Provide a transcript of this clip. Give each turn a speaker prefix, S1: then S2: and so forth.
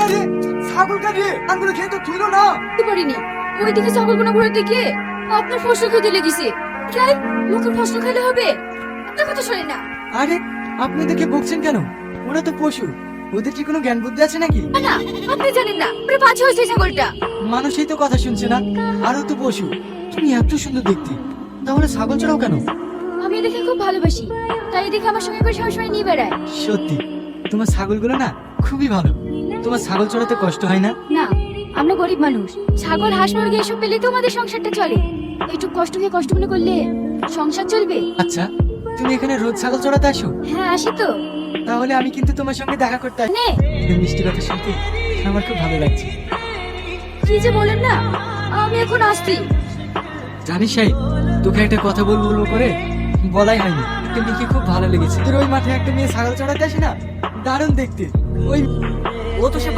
S1: আরে আরে ছাগল কাটিয়ে আঙ্গুলে খেয়ে তো তুইলো না।
S2: বুঝতে পারিনি ওইদিকে ছাগলগুলো ঘুরতে গিয়ে আপনার ফসল খেতে লেগেছে। তাই লোকের ফসল খেলে হবে? আপনার কথা শোনে না।
S1: আরে আপনি দেখে বকছেন কেন? ওরা তো পশু, ওদের কি কোনো জ্ঞান বুদ্ধি আছে নাকি?
S2: না আপনি জানেন না ওরে বাচ্চা হয়েছে এই ছাগলটা।
S1: মানুষই তো কথা শুনছে না, আরও তো পশু। তুমি এত সুন্দর দেখতে, তাহলে ছাগল চড়াও কেন?
S2: আমি এদেরকে খুব ভালোবাসি, তাই এদিকে আমার সঙ্গে করে সবসময় নিয়ে বেড়ায়।
S1: সত্যি তোমার ছাগলগুলো না খুবই ভালো। তোমার ছাগল চড়াতে কষ্ট হয় না?
S2: না, আমরা গরিব মানুষ, ছাগল হাঁস মুরগি এসব পেলে তো আমাদের সংসারটা চলে। একটু কষ্ট মনে করলে সংসার চলবে।
S1: আচ্ছা, তুমি এখানে রোজ ছাগল চড়াতে আসো?
S2: হ্যাঁ আসি তো।
S1: তাহলে আমি কিন্তু তোমার সঙ্গে দেখা করতে আসি।
S2: নে
S1: তুমি মিষ্টি কথা শুনতে আমার খুব ভালো লাগছে।
S2: কি যে বলেন না, আমি এখন আসছি।
S1: জানিস সাই, তোকে একটা কথা বলবো করে বলাই হয়নি। একটা মেয়েকে খুব ভালো লেগেছে। তোর ওই মাঠে একটা মেয়ে ছাগল চড়াতে আসে না, দারুণ দেখতে। ওই ও তো সে